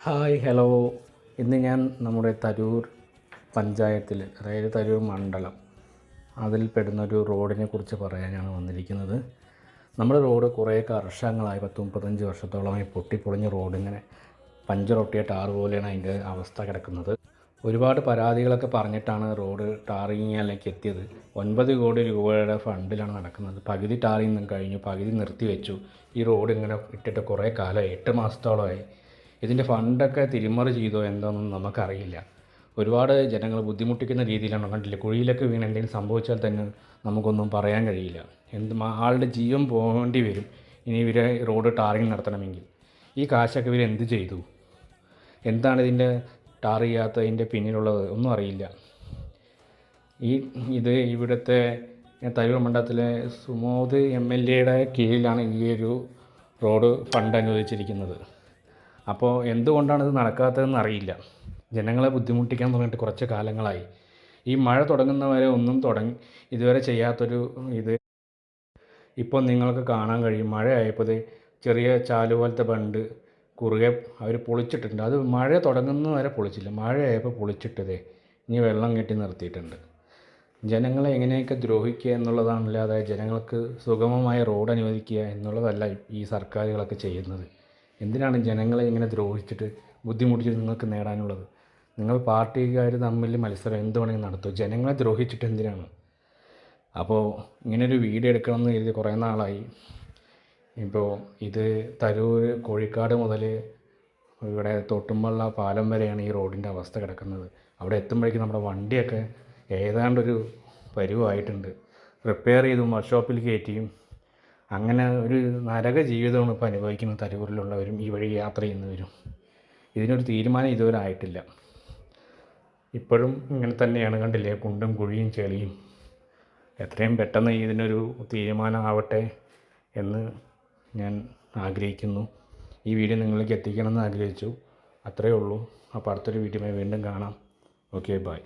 Hi hello. ഇന്ന് ഞാൻ നമ്മുടെ തരൂർ പഞ്ചായത്തിൽ, അതായത് തരൂർ മണ്ഡലം, അതിൽ പെടുന്നൊരു റോഡിനെ കുറിച്ച് പറയാനാണ് വന്നിരിക്കുന്നത്. നമ്മുടെ റോഡ് കുറേ വർഷങ്ങളായി, 30-35 വർഷത്തോളമായി പൊട്ടിപ്പൊളിഞ്ഞ റോഡിങ്ങനെ പഞ്ചറൊട്ടിയ ടാർ പോലെയാണ് അതിൻ്റെ അവസ്ഥ കിടക്കുന്നത്. ഒരുപാട് പരാതികളൊക്കെ പറഞ്ഞിട്ടാണ് റോഡ് ടാറിങ്ങിലേക്ക് എത്തിയത്. 9 കോടി രൂപയുടെ ഫണ്ടിലാണ് നടക്കുന്നത്. പകുതി ടാറിങ് കഴിഞ്ഞു, പകുതി നിർത്തിവെച്ചു. ഈ റോഡ് ഇങ്ങനെ ഇട്ടിട്ട് കുറേ കാലമായി, 8 മാസത്തോളമായി. ഇതിൻ്റെ ഫണ്ടൊക്കെ തിരിമറി ചെയ്തോ എന്താണെന്നൊന്നും നമുക്കറിയില്ല. ഒരുപാട് ജനങ്ങൾ ബുദ്ധിമുട്ടിക്കുന്ന രീതിയിലാണ്. കണ്ടില്ലേ, കുഴിയിലൊക്കെ വീണ് എന്തെങ്കിലും സംഭവിച്ചാൽ തന്നെ നമുക്കൊന്നും പറയാൻ കഴിയില്ല. ആളുടെ ജീവൻ പോകേണ്ടി വരും ഇനി ഇവരെ റോഡ് ടാറിങ് നടത്തണമെങ്കിൽ. ഈ കാശൊക്കെ ഇവർ എന്ത് ചെയ്തു, എന്താണ് ഇതിൻ്റെ ടാർ ചെയ്യാത്തതിൻ്റെ പിന്നിലുള്ളത് ഒന്നും അറിയില്ല. ഇവിടുത്തെ തരൂർ മണ്ഡലത്തിലെ സുമോദ് MLA കീഴിലാണ് ഈ ഒരു റോഡ് ഫണ്ട് അനുവദിച്ചിരിക്കുന്നത്. അപ്പോൾ എന്തുകൊണ്ടാണ് ഇത് നടക്കാത്തതെന്ന് അറിയില്ല. ജനങ്ങളെ ബുദ്ധിമുട്ടിക്കാൻ തുടങ്ങിയിട്ട് കുറച്ച് കാലങ്ങളായി. ഈ മഴ തുടങ്ങുന്നവരെ ഇതുവരെ ചെയ്യാത്തൊരു ഇപ്പോൾ നിങ്ങൾക്ക് കാണാൻ കഴിയും. മഴയായപ്പോൾ ചെറിയ ചാല് പോലത്തെ ബണ്ട് കുറുകെ അവർ പൊളിച്ചിട്ടുണ്ട്. അത് മഴ തുടങ്ങുന്നവരെ പൊളിച്ചില്ല, മഴയായപ്പോൾ പൊളിച്ചിട്ടതേ ഇനി വെള്ളം കെട്ടി നിർത്തിയിട്ടുണ്ട്. ജനങ്ങളെ എങ്ങനെയൊക്കെ ദ്രോഹിക്കുക എന്നുള്ളതാണല്ലാതെ ജനങ്ങൾക്ക് സുഗമമായ റോഡ് അനുവദിക്കുക എന്നുള്ളതല്ല ഈ സർക്കാരുകളൊക്കെ ചെയ്യുന്നത്. എന്തിനാണ് ജനങ്ങളെ ഇങ്ങനെ ദ്രോഹിച്ചിട്ട് ബുദ്ധിമുട്ടിച്ചിട്ട് നിങ്ങൾക്ക് നേടാനുള്ളത്? നിങ്ങൾ പാർട്ടിക്കാർ തമ്മിൽ മത്സരം എന്ത് വേണമെങ്കിൽ നടത്തും, ജനങ്ങളെ ദ്രോഹിച്ചിട്ട് എന്തിനാണ്? അപ്പോൾ ഇങ്ങനൊരു വീഡിയോ എടുക്കണമെന്ന് കരുതി കുറേ നാളായി. ഇപ്പോൾ ഇത് തരൂർ കോഴിക്കാട് മുതൽ ഇവിടെ തോട്ടുമ്പള്ള പാലം വരെയാണ് ഈ റോഡിൻ്റെ അവസ്ഥ കിടക്കുന്നത്. അവിടെ എത്തുമ്പോഴേക്കും നമ്മുടെ വണ്ടിയൊക്കെ ഏതാണ്ടൊരു പരുവായിട്ടുണ്ട്. റിപ്പയർ ചെയ്തും വർക്ക്ഷോപ്പിൽ കയറ്റിയും അങ്ങനെ ഒരു നരക ജീവിതമാണ് ഇപ്പോൾ അനുഭവിക്കുന്നത് തരൂരിലുള്ളവരും ഈ വഴി യാത്ര ചെയ്യുന്നവരും. ഇതിനൊരു തീരുമാനം ഇതുവരെ ആയിട്ടില്ല. ഇപ്പോഴും ഇങ്ങനെ തന്നെയാണ്. കണ്ടില്ലേ, കുണ്ടും കുഴിയും ചെളിയും. എത്രയും പെട്ടെന്ന് ഇതിനൊരു തീരുമാനമാവട്ടെ എന്ന് ഞാൻ ആഗ്രഹിക്കുന്നു. ഈ വീഡിയോ നിങ്ങളിലേക്ക് എത്തിക്കണമെന്ന് ആഗ്രഹിച്ചു. അത്രയേ ഉള്ളൂ. അപ്പോൾ അടുത്തൊരു വീഡിയോയുമായി വീണ്ടും കാണാം. Okay, by.